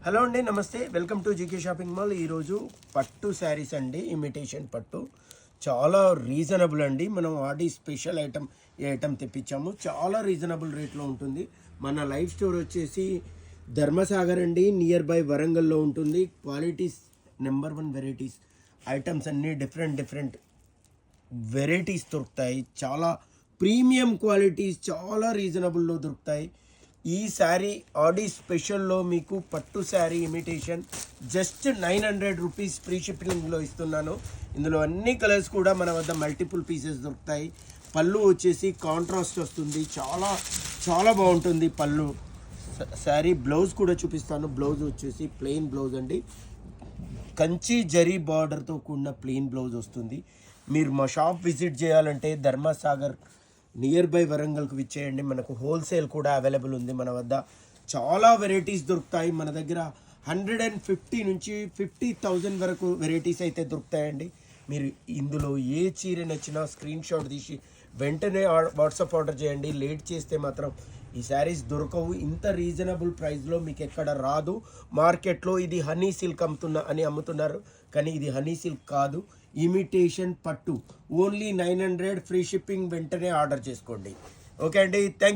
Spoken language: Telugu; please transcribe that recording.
హలో అండి, నమస్తే. Welcome to GK shopping mall. ఈరోజు పట్టు శారీస్ అండి, ఇమిటేషన్ పట్టు. చాలా రీజనబుల్ అండి. మనం ఆడి స్పెషల్ ఐటమ్ తెప్పించాము. చాలా రీజనబుల్ రేట్లో ఉంటుంది. మన లైవ్ స్టోర్ వచ్చేసి ధర్మసాగర్ అండి, నియర్ బై వరంగల్లో ఉంటుంది. క్వాలిటీస్ నెంబర్ 1 వెరైటీస్, ఐటమ్స్ అన్నీ డిఫరెంట్ వెరైటీస్ దొరుకుతాయి. చాలా ప్రీమియం క్వాలిటీస్ చాలా రీజనబుల్లో దొరుకుతాయి. ఈ శారీ ఆడి స్పెషల్లో మీకు పట్టు sari imitation just 900 rupees free షిప్పింగ్లో ఇస్తున్నాను. ఇందులో అన్ని కలర్స్ కూడా మన వద్ద మల్టిపుల్ పీసెస్ దొరుకుతాయి. పళ్ళు వచ్చేసి కాంట్రాస్ట్ వస్తుంది, చాలా బాగుంటుంది పళ్ళు. శారీ బ్లౌజ్ కూడా చూపిస్తాను. బ్లౌజ్ వచ్చేసి ప్లెయిన్ బ్లౌజ్ అండి, కంచి జరీ బార్డర్తో కూడిన ప్లెయిన్ బ్లౌజ్ వస్తుంది. మీరు మా షాప్ విజిట్ చేయాలంటే ధర్మసాగర్ నియర్ బై వరంగల్కి విచ్చేయండి. మనకు హోల్సేల్ కూడా అవైలబుల్ ఉంది. మన వద్ద చాలా వెరైటీస్ దొరుకుతాయి. మన దగ్గర 150 నుంచి 50,000 వరకు వెరైటీస్ అయితే దొరుకుతాయండి. మీరు ఇందులో ఏ చీర నచ్చినా స్క్రీన్ షాట్ తీసి వెంటనే వాట్సాప్ ఆర్డర్ చేయండి. లేట్ చేస్తే మాత్రం ఈ శారీస్ దొరకవు. ఇంత రీజనబుల్ ప్రైస్లో మీకు ఎక్కడ రాదు. మార్కెట్లో ఇది హనీ సిల్క్ అమ్ముతున్నారు, కానీ ఇది హనీ సిల్క్ కాదు, ఇమిటేషన్ పట్టు. Only 900 free shipping. వెంటనే ఆర్డర్ చేసుకోండి. ఓకే అండి, థ్యాంక్